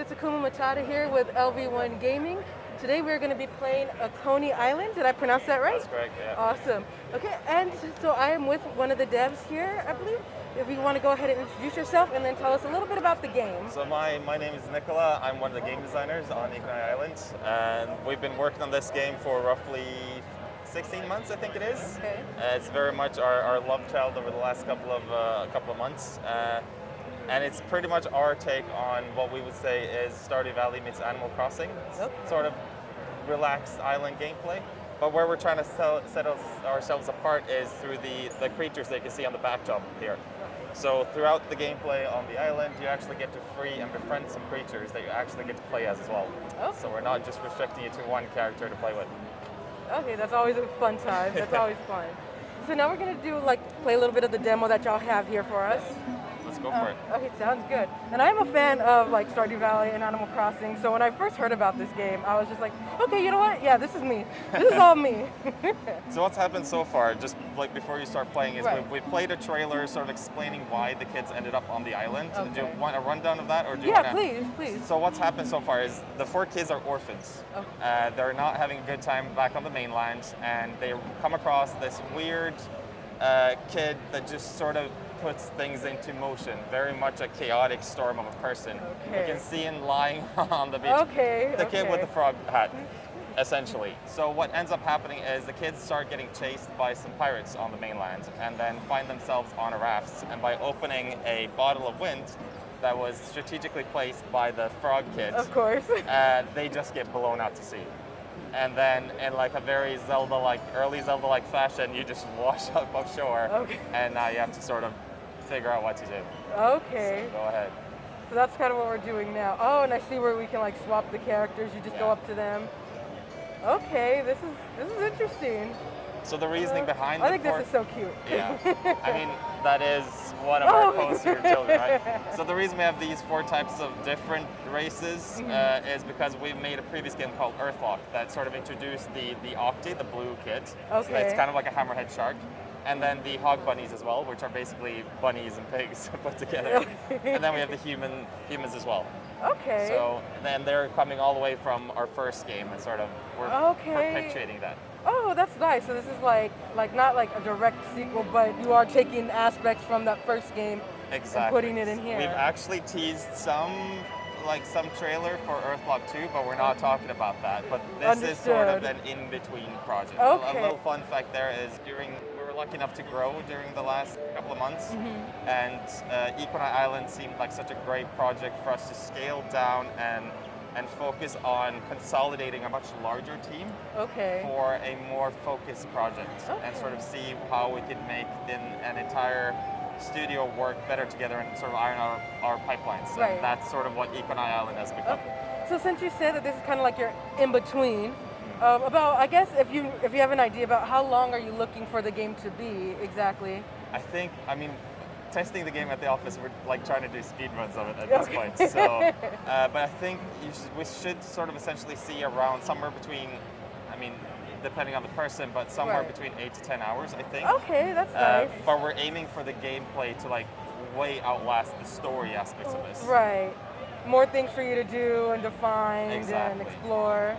it's Akuma Matata here with LV1 Gaming. Today we're going to be playing Ikonei Island. Did I pronounce that right? That's correct, yeah. Awesome. Okay, and so I am with one of the devs here, I believe. If you want to go ahead and introduce yourself and then tell us a little bit about the game. So my name is Nicola. I'm one of the game designers on Ikonei Island, and we've been working on this game for roughly 16 months, I think it is. Okay. It's very much our love child over the last couple of months. And it's pretty much our take on what we would say is Stardew Valley meets Animal Crossing. Okay. Sort of relaxed island gameplay. But where we're trying to set ourselves apart is through the creatures that you can see on the backdrop here. So throughout the gameplay on the island, you actually get to free and befriend some creatures that you actually get to play as well. Okay. So we're not just restricting you to one character to play with. Okay, that's always a fun time. That's always fun. So now we're going to play a little bit of the demo that y'all have here for us. Let's go for it. Okay, sounds good. And I'm a fan of Stardew Valley and Animal Crossing, so when I first heard about this game, I was just like, okay, you know what? Yeah, this is me. This is all me. So what's happened so far, just like before you start playing, is Right. we played a trailer sort of explaining why the kids ended up on the island. Okay. Do you want a rundown of that, or do you Yeah, want please. So what's happened so far is the 4 kids are orphans. Okay. They're not having a good time back on the mainland, and they come across this weird kid that just sort of puts things into motion. Very much a chaotic storm of a person. Okay. You can see him lying on the beach. Okay, The kid with the okay. frog hat, essentially. So what ends up happening is the kids start getting chased by some pirates on the mainland, and then find themselves on a raft. And by opening a bottle of wind that was strategically placed by the frog kid, Of course. they just get blown out to sea. And then in like a very early Zelda-like fashion, you just wash up offshore. Okay. And now you have to sort of figure out what to do. Okay. So go ahead. So that's kind of what we're doing now. Oh, and I see where we can swap the characters. You just go Yeah. up to them. Okay, this is interesting. So the reasoning behind I the think this is so cute. Yeah, I mean, that is one of our Oh. poster children, right? So the reason we have these 4 types of different races is because we made a previous game called Earthlock that sort of introduced the Octi, the blue kid. So Okay. it's kind of like a hammerhead shark. And then the hog bunnies as well, which are basically bunnies and pigs put together. And then we have the humans as well. Okay. So then they're coming all the way from our first game, and sort of we're Okay. perpetuating that. Oh, that's nice. So this is like not like a direct sequel, but you are taking aspects from that first game Exactly. and putting it in here. We've actually teased some trailer for Earthlock 2, but we're not talking about that. But this is sort of Understood. an in-between project. Okay. A little fun fact there is we were lucky enough to grow during the last couple of months, and Ikonei Island seemed like such a great project for us to scale down and focus on consolidating a much larger team Okay. for a more focused project, and Okay. sort of see how we could make an entire studio work better together and sort of iron our pipelines. Right. And that's sort of what Ikonei Island has become. Okay. So since you said that this is kind of like your in-between, about, I guess if you have an idea about how long are you looking for the game to be exactly? I mean, testing the game at the office, we're like trying to do speed runs of it at this point. So, but I think we should sort of essentially see around somewhere between, I mean, depending on the person, but somewhere Right. between 8 to 10 hours, I think. Okay, that's nice. But we're aiming for the gameplay to way outlast the story aspects of this. Right. More things for you to do and to find and Exactly. explore.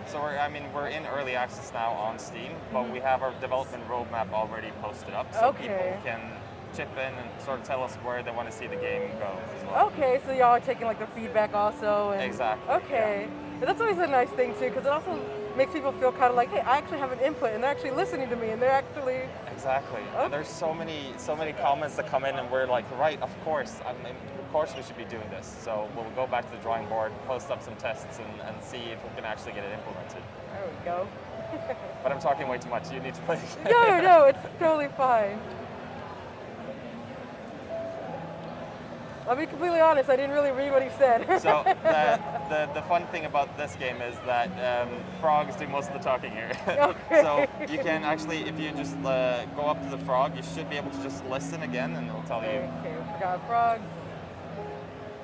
So we're in early access now on Steam, but we have our development roadmap already posted up, so Okay. people can chip in and sort of tell us where they want to see the game go as well. Okay, so y'all are taking the feedback also. And, Exactly, Okay. But that's always a nice thing too, because it also makes people feel kind of like, hey, I actually have an input, and they're actually listening to me, and they're actually. Exactly. Okay. And there's so many comments that come in, and we're like, right, of course we should be doing this. So we'll go back to the drawing board, post up some tests, and see if we can actually get it implemented. There we go. But I'm talking way too much. You need to play the game. No, it's totally fine. I'll be completely honest, I didn't really read what he said. So the fun thing about this game is that frogs do most of the talking here. Okay. So you can actually, if you just go up to the frog, you should be able to just listen again, and it'll tell you. Okay, we forgot frogs.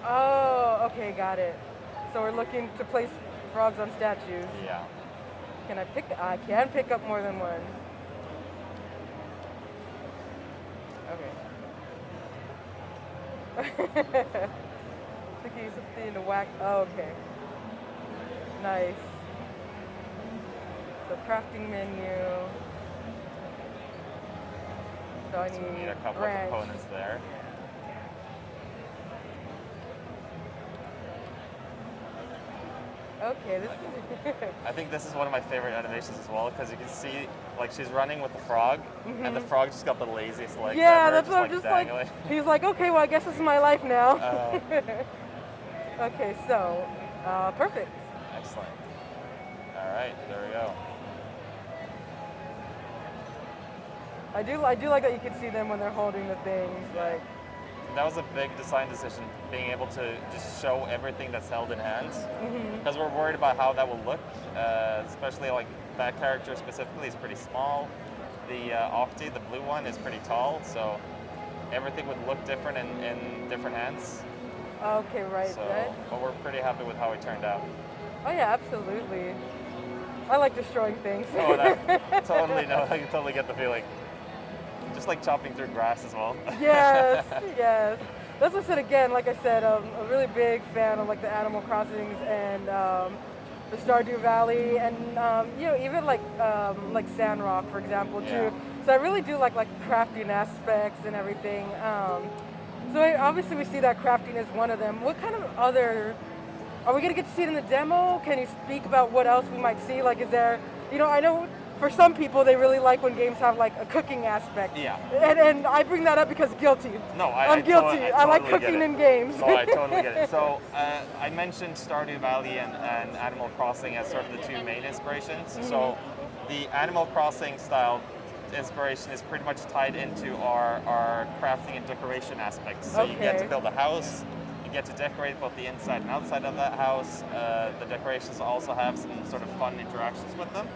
Oh, okay, got it. So we're looking to place frogs on statues. Yeah. Can I pick? I can pick up more than one. Okay. Thinking something to whack. Oh, okay. Nice. So crafting menu. So I So we need a couple branch. of components there. Okay, this is. I think this is one of my favorite animations as well, because you can see, like, she's running with the frog, and the frog just got the laziest legs Yeah, ever, that's what I'm like just dangling. like. He's like, okay, well, I guess this is my life now. Okay, so perfect. Excellent. All right, there we go. I do like that you can see them when they're holding the things. Like, That was a big design decision, being able to just show everything that's held in hands, because we're worried about how that will look, especially like that character specifically is pretty small. The Octi, the blue one, is pretty tall, so everything would look different in different hands. okay, right, So, right. but we're pretty happy with how it turned out. Oh yeah, absolutely. I like destroying things. Oh, that, totally, no, I can totally get the feeling. Just like chopping through grass as well. Yes, yes. That's what I said again. Like I said, a really big fan of like the Animal Crossings and the Stardew Valley, and you know, even like Sandrock, for example, Yeah. too. So I really do like crafting aspects and everything. So obviously we see that crafting is one of them. What kind of other? Are we gonna get to see it in the demo? Can you speak about what else we might see? Like, is there? You know, I know. For some people, they really like when games have like a cooking aspect. Yeah. And I bring that up because guilty. No, I'm guilty. I like totally get cooking it. in games. No, I totally get it. So I mentioned Stardew Valley and Animal Crossing as sort of the two main inspirations. So the Animal Crossing style inspiration is pretty much tied into our crafting and decoration aspects. So you get to Okay. build a house, you get to decorate both the inside and outside of that house. The decorations also have some sort of fun interactions with them.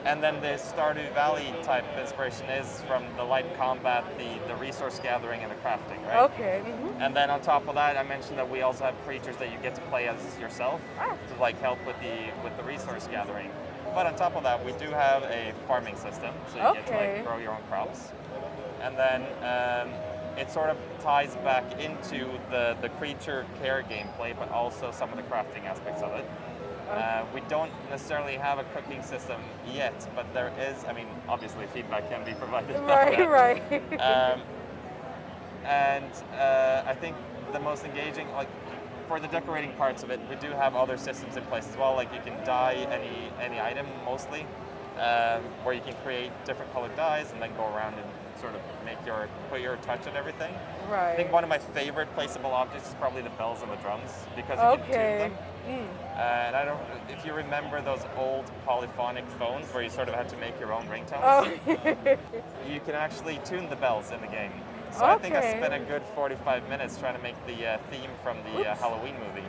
And then the Stardew Valley type inspiration is from the light combat, the resource gathering, and the crafting, right? Okay. And then on top of that, I mentioned that we also have creatures that you get to play as yourself to like help with the resource gathering. But on top of that, we do have a farming system, so you get to Okay. like grow your own crops. And then it sort of ties back into the creature care gameplay, but also some of the crafting aspects of it. We don't necessarily have a cooking system yet, but there is, I mean, obviously feedback can be provided. Right, right. And I think the most engaging, like for the decorating parts of it, we do have other systems in place as well. Like you can dye any item mostly, where you can create different colored dyes and then go around and sort of put your touch on everything. I think Right. one of my favorite placeable objects is probably the bells and the drums, because you can tune Okay. them. And I don't, if you remember those old polyphonic phones where you sort of had to make your own ringtones, Oh. you can actually tune the bells in the game. So I think I Okay. spent a good 45 minutes trying to make the theme from the Halloween movie.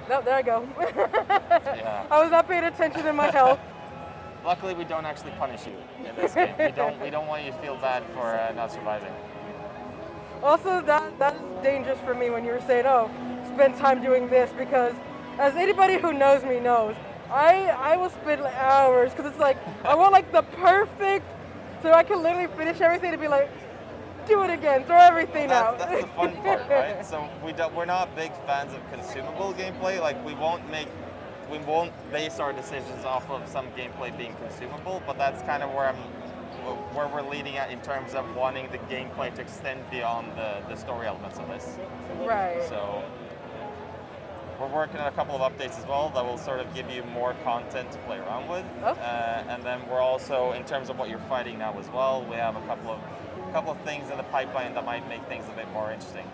No, there I go. Yeah. I was not paying attention in my health. Luckily, we don't actually punish you in this game. We don't want you to feel bad for not surviving. Also, that is dangerous for me when you were saying, oh, spend time doing this, because as anybody who knows me knows, I will spend like hours, because it's like, I want like the perfect, so I can literally finish everything and be like, do it again, throw everything out. That's the fun part, right? So we're not big fans of consumable gameplay. Like we won't base our decisions off of some gameplay being consumable, but that's kind of where we're leading at in terms of wanting the gameplay to extend beyond the story elements of this. Right. So we're working on a couple of updates as well that will sort of give you more content to play around with. Okay. And then we're also, in terms of what you're fighting now as well, we have a couple of things in the pipeline that might make things a bit more interesting.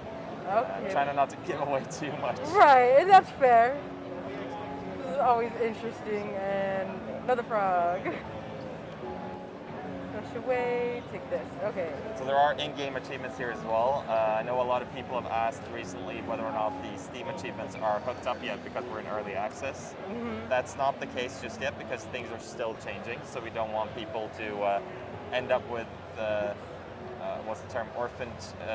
Okay. Trying not to give away too much. Right, and that's fair. This is always interesting. And another frog. Push away, take this. Okay. So there are in-game achievements here as well. I know a lot of people have asked recently whether or not the Steam achievements are hooked up yet because we're in early access. That's not the case just yet because things are still changing. So we don't want people to end up with what's the term, orphaned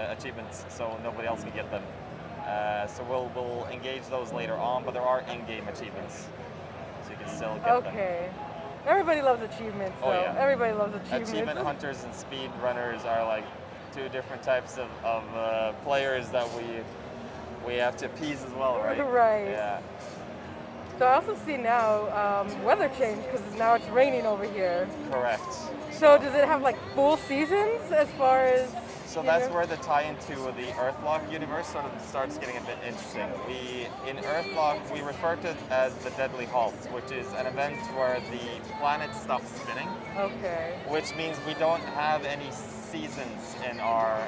achievements, so nobody else can get them. So we'll engage those later on, but there are in-game achievements, so you can still get them. Okay. Everybody loves achievements, Oh, though. yeah. Everybody loves achievements. Achievement hunters and speed runners are like two different types of players that we have to appease as well, right? Right. Yeah. So I also see now weather change because now it's raining over here. Correct. So does it have like full seasons as far as? So that's where the tie-in to the Earthlock universe sort of starts getting a bit interesting. In Earthlock, we refer to it as the Deadly Halt, which is an event where the planet stops spinning. Okay. Which means we don't have any seasons in our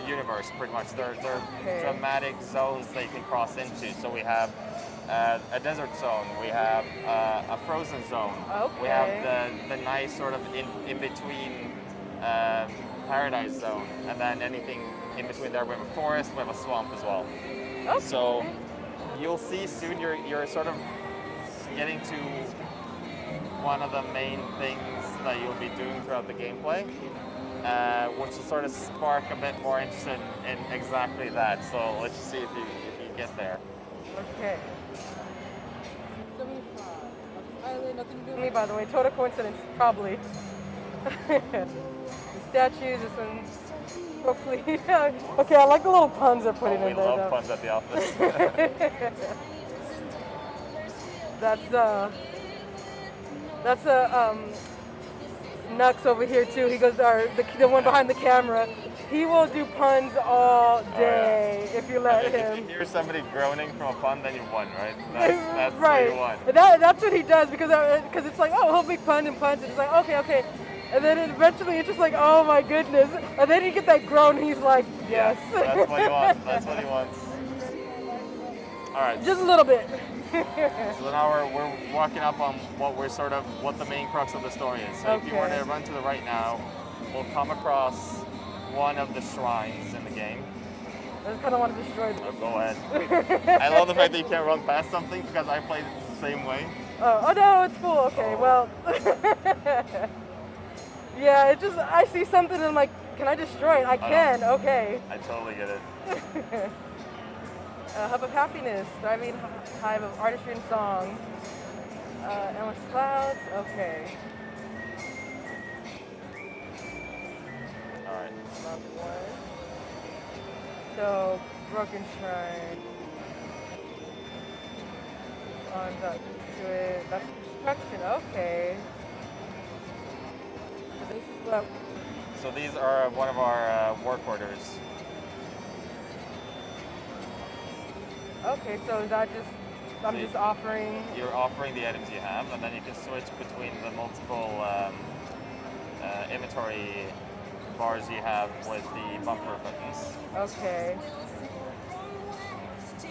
universe. Pretty much, they're dramatic zones that you can cross into. So we have a desert zone, we have a frozen zone, we have the nice sort of in between paradise zone, and then anything in between there. We have a forest, we have a swamp as well. Okay. So you'll see soon you're sort of getting to one of the main things that you'll be doing throughout the gameplay, which will sort of spark a bit more interest in exactly that. So let's see if you get there. Okay. 75. Island, nothing to do with me, by the way. Total coincidence, probably. The statues, this one's hopefully. Okay, I like the little puns they're putting in there. We love puns at the office. That's Nux over here too. He goes, the one behind the camera. He will do puns all day if you let him. If you hear somebody groaning from a pun, then you won, right? That's right. What you won. That's what he does because it's like, oh, he'll make puns and puns, and it's like, okay. And then eventually it's just like, oh my goodness. And then you get that groan, and he's like, yes. Yeah, that's what he wants. That's what he wants. All right. Just a little bit. So now we're walking up on what the main crux of the story is. So if you were to run to the right now, we'll come across one of the shrines in the game. I just kind of want to destroy them. Oh, go ahead. I love the fact that you can't run past something because I played it the same way. Oh no, it's full. Okay, well. Yeah, it just, I see something and I'm like, can I destroy it? I can, okay. I totally get it. Hub of Happiness, Thriving Hive of Artistry and Song. Endless Clouds, okay. Alright. So, Broken Shrine. On to it. That's construction, okay. So this is what. So these are one of our work orders. Okay, so is that just, I'm just offering? You're offering the items you have, and then you can switch between the multiple inventory bars you have with the bumper buttons. Okay. I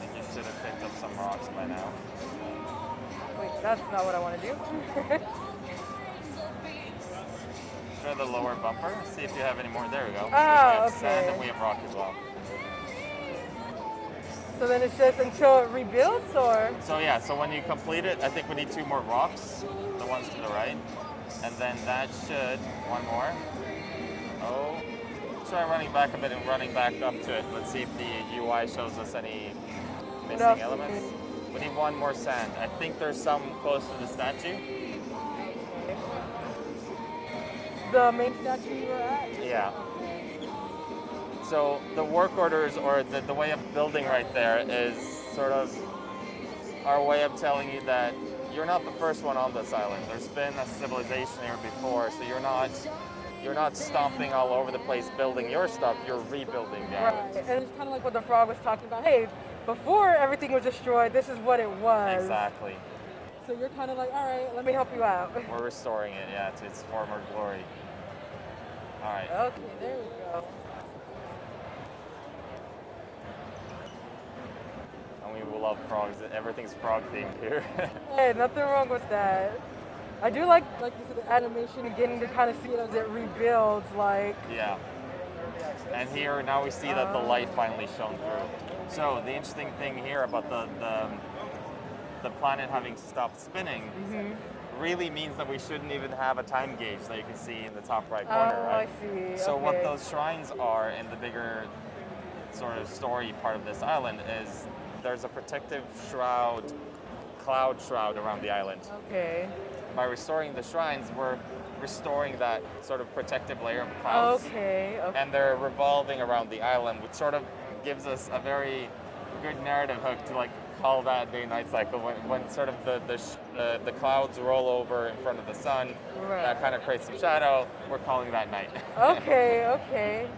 think you should have picked up some rocks by now. Wait, that's not what I want to do. Try the lower bumper, see if you have any more. There we go. Ah, so we have okay. sand and we have rock as well. So then it says until it rebuilds, or? So yeah, so when you complete it, I think we need 2 more rocks, the ones to the right. And then that should, one more. Oh, try running back a bit and running back up to it. Let's see if the UI shows us any missing elements. We need 1 more sand. I think there's some close to the statue. The main statue you were at? Yeah. So the work orders, or the way of building right there, is sort of our way of telling you that you're not the first one on this island. There's been a civilization here before, so you're not stomping all over the place building your stuff. You're rebuilding the island. Right, and it's kind of like what the frog was talking about. Hey, before everything was destroyed, this is what it was. Exactly. So you're kind of like, all right, let me help you out. We're restoring it, yeah, to its former glory. All right. Okay, there we go. And we love frogs. Everything's frog themed here. Hey, nothing wrong with that. I do like you said, the animation and getting to kind of see it as it rebuilds, like. Yeah. And here now we see that the light finally shone through. So the interesting thing here about the planet having stopped spinning really means that we shouldn't even have a time gauge that you can see in the top right corner, right? I see. So okay. what those shrines are in the bigger sort of story part of this island is there's a protective shroud, cloud shroud around the island. Okay. By restoring the shrines, we're restoring that sort of protective layer of clouds. Okay. And they're revolving around the island, which sort of gives us a very good narrative hook to like call that day-night cycle when sort of the clouds roll over in front of the sun. Right. That kind of creates some shadow. We're calling that night. Okay, okay.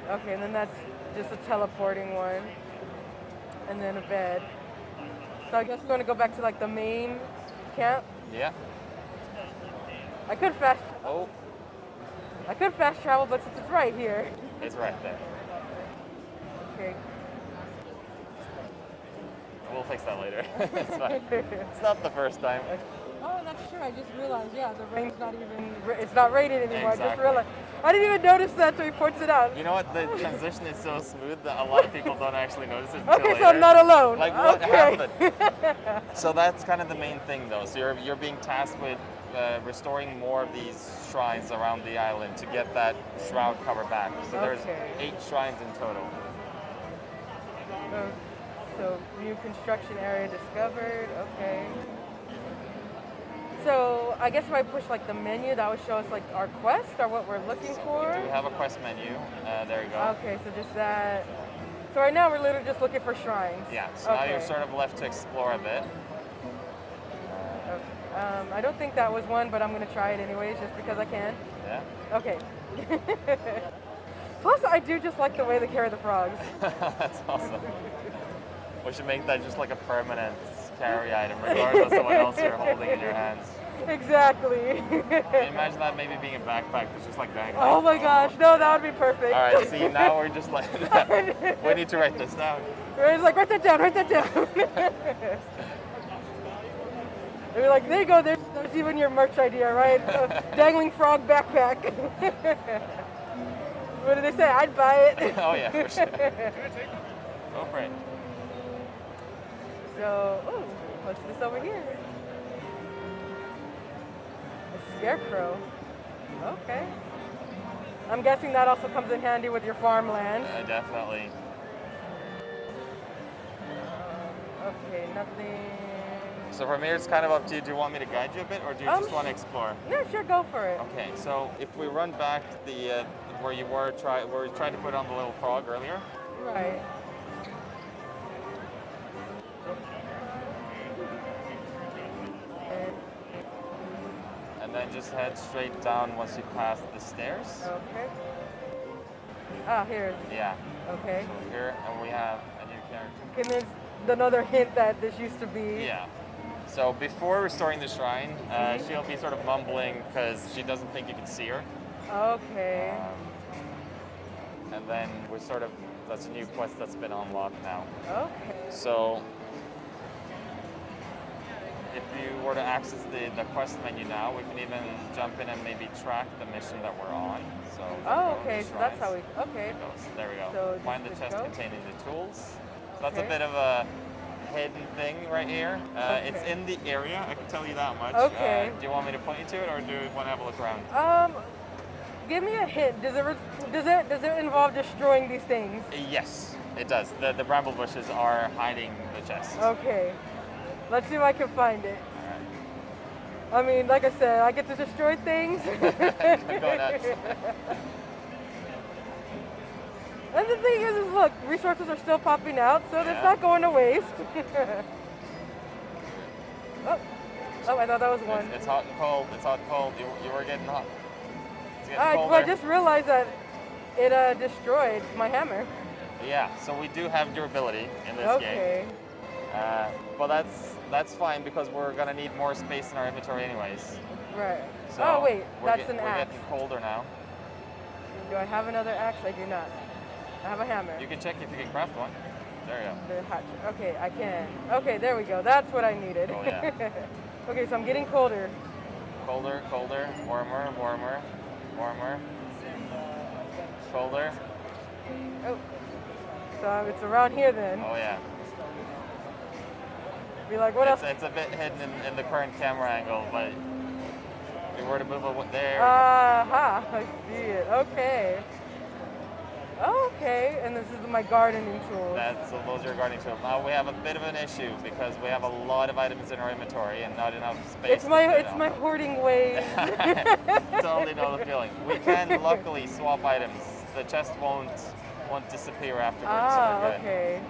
Okay, and then that's just a teleporting one. And then a bed. So I guess we're going to go back to like the main camp. Yeah. I could fast travel, but since it's right here. It's right there. Okay. We'll fix that later. It's fine. It's not the first time. Oh, that's true. I just realized, yeah, the rain's not even, it's not raining anymore. Exactly. I just realized. I didn't even notice that until he points it out. You know what? The transition is so smooth that a lot of people don't actually notice it until Okay, later. so I'm not alone. Like, what Okay. happened? So that's kind of the main thing, though. So you're being tasked with restoring more of these shrines around the island to get that shroud cover back. So there's Okay. 8 shrines in total. So new construction area discovered. Okay. So I guess if I push like the menu, that would show us like our quest or what we're looking for. We do have a quest menu. There you go. Okay, so just that. So right now we're literally just looking for shrines. Yeah. So now you're sort of left to explore a bit. Okay. I don't think that was one, but I'm gonna try it anyways, just because I can. Yeah. Okay. Plus, I do just like the way they carry the frogs. That's awesome. We should make that just like a permanent carry item, regardless of what else you're holding in your hands. Exactly. Imagine that maybe being a backpack that's just like dangling. Oh my gosh, no, that would be perfect. All right, see, now we're just like, we need to write this down. It's like, write that down, write that down. They're like, there you go, there's even your merch idea, right? Dangling frog backpack. What did they say? I'd buy it. Oh yeah, for sure. Go for it. So, ooh, what's this over here? A scarecrow. Okay. I'm guessing that also comes in handy with your farmland. Definitely. Okay, nothing. So from here, it's kind of up to you. Do you want me to guide you a bit, or do you just want to explore? No, sure, go for it. Okay, so if we run back the where you were trying to put on the little frog earlier. Right. And then just head straight down once you pass the stairs. Okay. Ah, here. Yeah. Okay. So here, and we have a new character. And there's another hint that this used to be. Yeah. So before restoring the shrine, she'll be sort of mumbling because she doesn't think you can see her. Okay. And then that's a new quest that's been unlocked now. Okay. So if you were to access the quest menu now, we can even jump in and maybe track the mission that we're on. So Oh, okay. So that's how we. Okay. There we go. So Find the just chest go? containing the tools. So that's a Okay. bit of a hidden thing right here. It's Okay. in the area, I can tell you that much. Okay. Do you want me to point you to it, or do you want to have a look around? Give me a hint. Does it involve destroying these things? Yes, it does. The bramble bushes are hiding the chest. Okay. Let's see if I can find it. All I mean, like I said, I get to destroy things. right. Go nuts. And the thing is look, resources are still popping out, so Yeah. it's not going to waste. Oh, I thought that was one. It's hot and cold. It's hot and cold. You were getting hot. It's getting Well, colder. I just realized that it destroyed my hammer. Yeah, so we do have durability in this game. Okay. But that's fine because we're gonna need more space in our inventory anyways. Right. So Oh wait, we're that's an we're axe. getting colder now. Do I have another axe? I do not. I have a hammer. You can check if you can craft one. There you go. The hatchet. Okay, I can. Okay, there we go. That's what I needed. Oh, yeah. Okay, so I'm getting colder. Colder, colder, warmer, warmer, warmer. Colder. Oh. So it's around here then. Oh yeah. Be like, what else? It's a bit hidden in the current camera angle, but if we were to move it there. Aha, I see it. Okay. Okay, and this is my gardening tool. So those are your gardening tools. Now we have a bit of an issue because we have a lot of items in our inventory and not enough space. It's my hoarding ways. Totally know the feeling. We can luckily swap items. The chest won't won't disappear afterwards. Ah, so we're good. okay.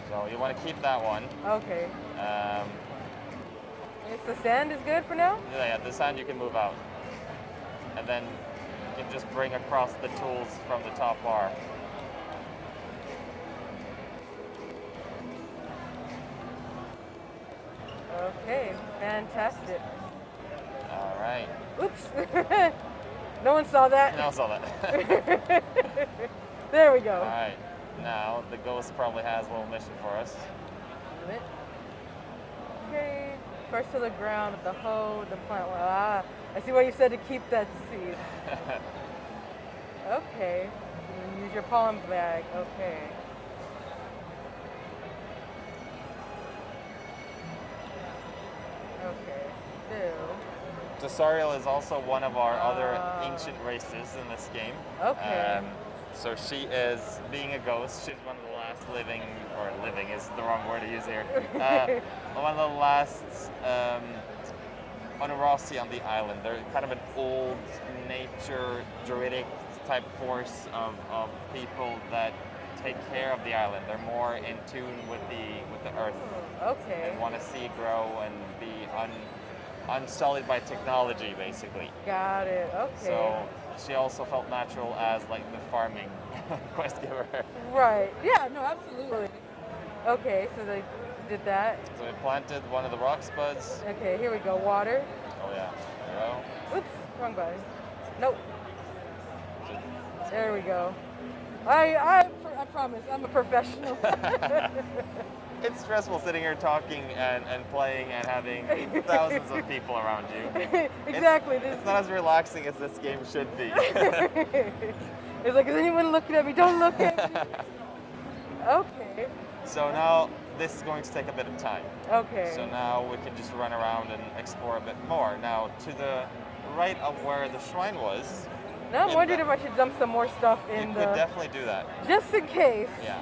So you want to keep that one. Okay. Um, If the sand is good for now? yeah, the sand you can move out. And then you can just bring across the tools from the top bar. Okay, fantastic. All right. Oops. No one saw that. No one saw that. There we go. All right. Now the ghost probably has a little mission for us. Okay. First to the ground with the hoe, the plant. Ah, I see why you said to keep that seed. Okay. And then use your palm bag. Okay. Okay. So. Dosariel is also one of our other ancient races in this game. Okay. So she is, being a ghost, she's one of the last living, or living is the wrong word to use here, one of the last Honorossi on the island. They're kind of an old nature, druidic type force of people that take care of the island. They're more in tune with the earth. Okay. And want to see it grow and be unsullied by technology, basically. Got it. Okay. So she also felt natural as like the farming quest giver. Right. Yeah. No. Absolutely. Okay. So they did that. So we planted one of the rock spuds. Okay. Here we go. Water. Oh yeah. There we Oops. Wrong button. Nope. There we go. I promise. I'm a professional. go. It's stressful sitting here talking and playing and having thousands of people around you. Exactly. It's not as relaxing as this game should be. It's like, is anyone looking at me? Don't look at me. Okay. So now this is going to take a bit of time. Okay. So now we can just run around and explore a bit more. Now to the right of where the shrine was. Now I'm wondering if I should dump some more stuff in You the. could definitely do that. Just in case. Yeah.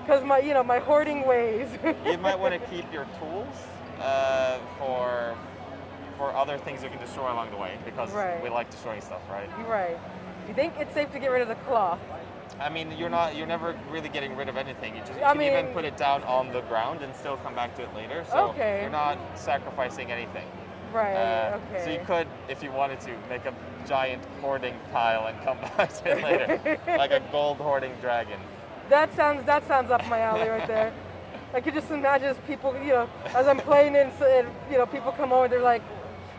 Because my hoarding ways. You might want to keep your tools for other things you can destroy along the way, because Right. we like destroying stuff, right? You're right. You think it's safe to get rid of the cloth? I mean, you're never really getting rid of anything. You I can even mean- put it down on the ground and still come back to it later. So Okay. you're not sacrificing anything. Right. Okay. So you could, if you wanted to, make a giant hoarding pile and come back to it later, like a gold hoarding dragon. That sounds up my alley right there. I could just imagine as people, as I'm playing and people come over, they're like,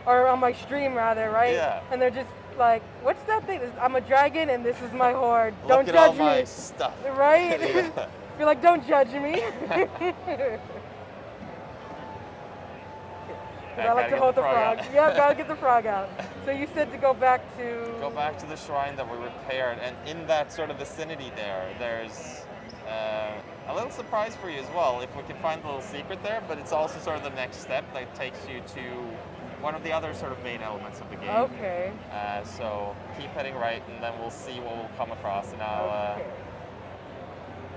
or on my stream rather, right? Yeah. And they're just like, what's that thing? I'm a dragon and this is my hoard. Look Don't at judge all my me. stuff. Right? Yeah. You're like, don't judge me. I like to hold the frog. Yeah, gotta get the frog out. So you said to go back to. Go back to the shrine that we repaired, and in that sort of vicinity there's a little surprise for you as well, if we can find a little secret there, but it's also sort of the next step that takes you to one of the other sort of main elements of the game. Okay. So keep heading right, and then we'll see what we'll come across. And now, Okay.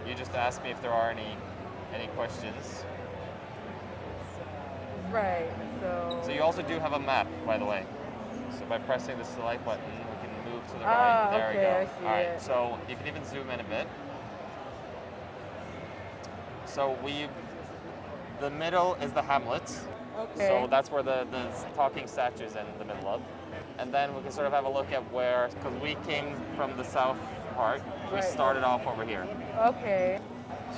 you just asked me if there are any questions. Right. So you also do have a map, by the way. So by pressing the select button, we can move to the Ah, right. There okay, we go. I see All right. it. So you can even zoom in a bit. So the middle is the hamlet. Okay. So that's where the talking statue is in the middle of. And then we can sort of have a look at where, because we came from the south part, we Right. started off over here. Okay.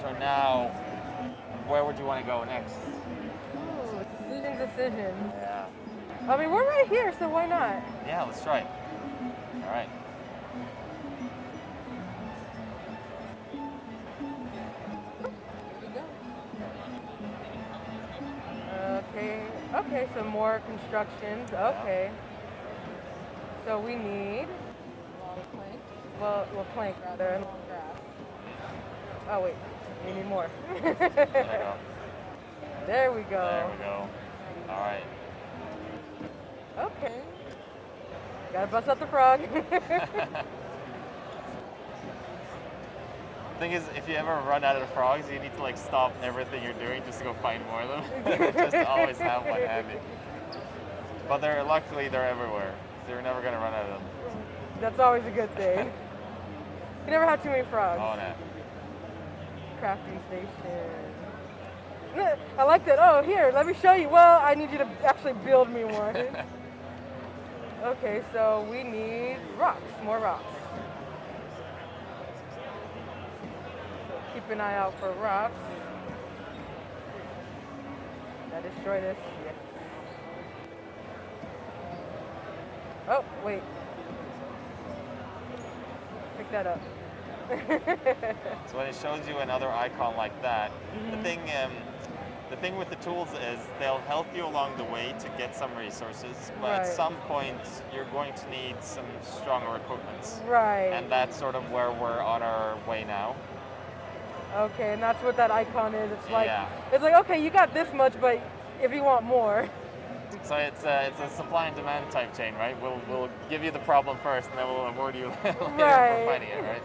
So now, where would you want to go next? Ooh, decision. Yeah. I mean, we're right here, so why not? Yeah, let's try it. All right. Okay, so more constructions. Okay. So we need long plank. Well, plank rather, and long grass. Oh wait, we need more. There we There we go. go. There we go. All right. Okay. Gotta bust out the frog. Thing is, if you ever run out of frogs, you need to like stop everything you're doing just to go find more of them. Just to always have one handy. But luckily they're everywhere, so you're never gonna run out of them. That's always a good thing. You never have too many frogs. Oh, no. Crafting station. I like that. Oh, here, let me show you. Well, I need you to actually build me one. Okay, so we need rocks, more rocks. So keep an eye out for rocks. Now destroy this. Yeah. Oh, wait. Pick that up. So when it shows you another icon like that, the thing with the tools is they'll help you along the way to get some resources, but at some point you're going to need some stronger equipment. Right. And that's sort of where we're on our way now. Okay, and that's what that icon is. It's like, okay, you got this much, but if you want more. So it's a supply and demand type chain, right? We'll give you the problem first, and then we'll award you later for finding it, right?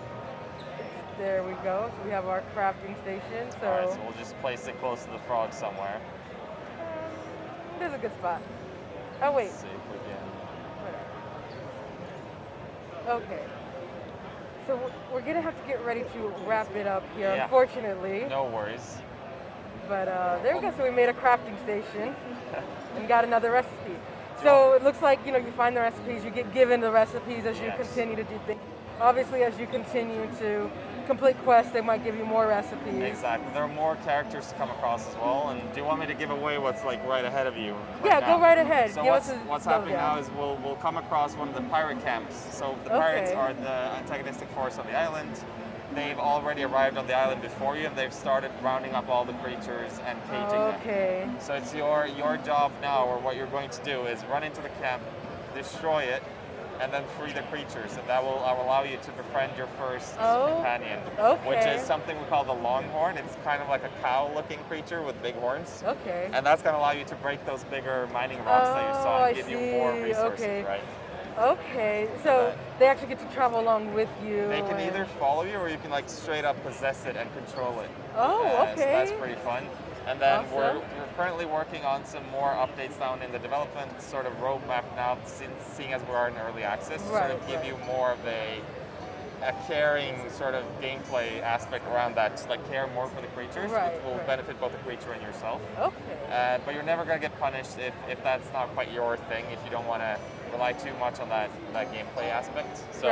There we go. So we have our crafting station. So, all right, so we'll just place it close to the frog somewhere. There's a good spot. Oh wait. Let's see if we can. Okay. So we're gonna have to get ready to wrap it up here, unfortunately. No worries. But there we go. So we made a crafting station and got another recipe. So it looks like, you find the recipes, you get given the recipes as you continue to do things. Obviously, as you continue to complete quests, they might give you more recipes. Exactly. There are more characters to come across as well. And do you want me to give away what's like right ahead of you? Go right ahead. So what's happening now is we'll come across one of the pirate camps. So the pirates are the antagonistic force on the island. They've already arrived on the island before you, and they've started rounding up all the creatures and caging them. So it's your job now, or what you're going to do, is run into the camp, destroy it, and then free the creatures, and that will allow you to befriend your first companion, which is something we call the longhorn. It's kind of like a cow-looking creature with big horns. And that's going to allow you to break those bigger mining rocks that you saw and give you more resources, right? Okay, so they actually get to travel along with you. They can either follow you, or you can like straight up possess it and control it. So that's pretty fun. And then we're currently working on some more updates down in the development sort of roadmap now, seeing as we are in early access, to sort of give you more of a caring sort of gameplay aspect around that, just like care more for the creatures, which will benefit both the creature and yourself. But you're never going to get punished if that's not quite your thing, if you don't want to rely too much on that gameplay aspect. So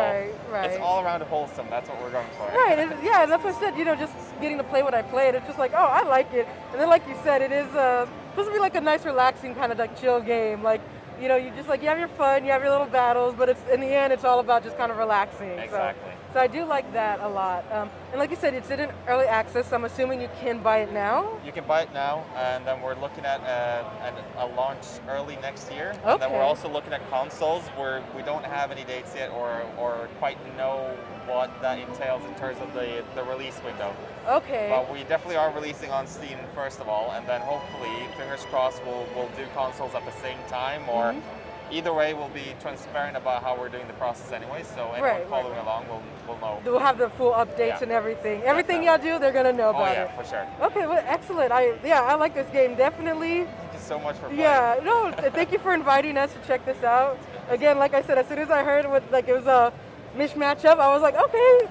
it's all around wholesome. That's what we're going for. And that's what I said, just getting to play what I played. It's just like, oh, I like it. And then like you said, it is supposed to be like a nice, relaxing kind of like chill game. Like, you just like, you have your fun, you have your little battles, but it's in the end, it's all about just kind of relaxing. Exactly. So I do like that a lot. And like you said, it's in early access, so I'm assuming you can buy it now? You can buy it now, and then we're looking at a launch early next year. And then we're also looking at consoles where we don't have any dates yet or quite know what that entails in terms of the release window. But we definitely are releasing on Steam first of all, and then hopefully, fingers crossed, we'll do consoles at the same time, or either way, we'll be transparent about how we're doing the process anyway, so anyone following along will know. We'll have the full updates and everything. Everything y'all do, they're going to know about it. For sure. Okay, well, excellent. I like this game, definitely. Thank you so much for playing. Thank you for inviting us to check this out. Again, like I said, as soon as I heard it was a mismatch up, I was like, okay,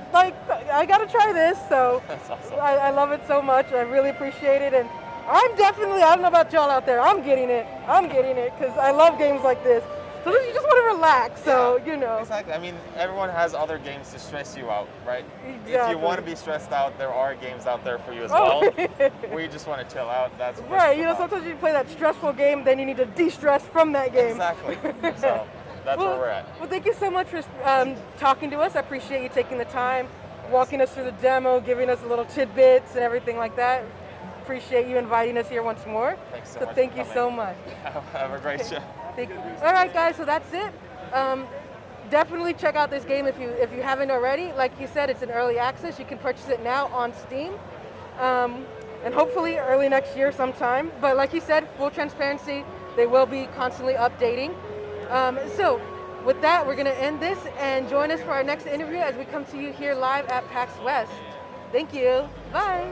I got to try this. So that's awesome. I love it so much. I really appreciate it. And I'm definitely, I don't know about y'all out there, I'm getting it because I love games like this. So you just want to relax, so Exactly. I mean, everyone has other games to stress you out, right? Exactly. If you want to be stressed out, there are games out there for you as well. We just want to chill out. That's what sometimes you play that stressful game, then you need to de-stress from that game. Exactly. So that's where we're at. Well, thank you so much for talking to us. I appreciate you taking the time, walking us through the demo, giving us little tidbits and everything like that. Appreciate you inviting us here once more. Thanks so much. Thank you so much. Have a great show. Thank you. All right, guys. So that's it. Definitely check out this game if you haven't already. Like you said, it's in early access. You can purchase it now on Steam, and hopefully early next year sometime. But like you said, full transparency. They will be constantly updating. So with that, we're going to end this and join us for our next interview as we come to you here live at PAX West. Thank you. Bye.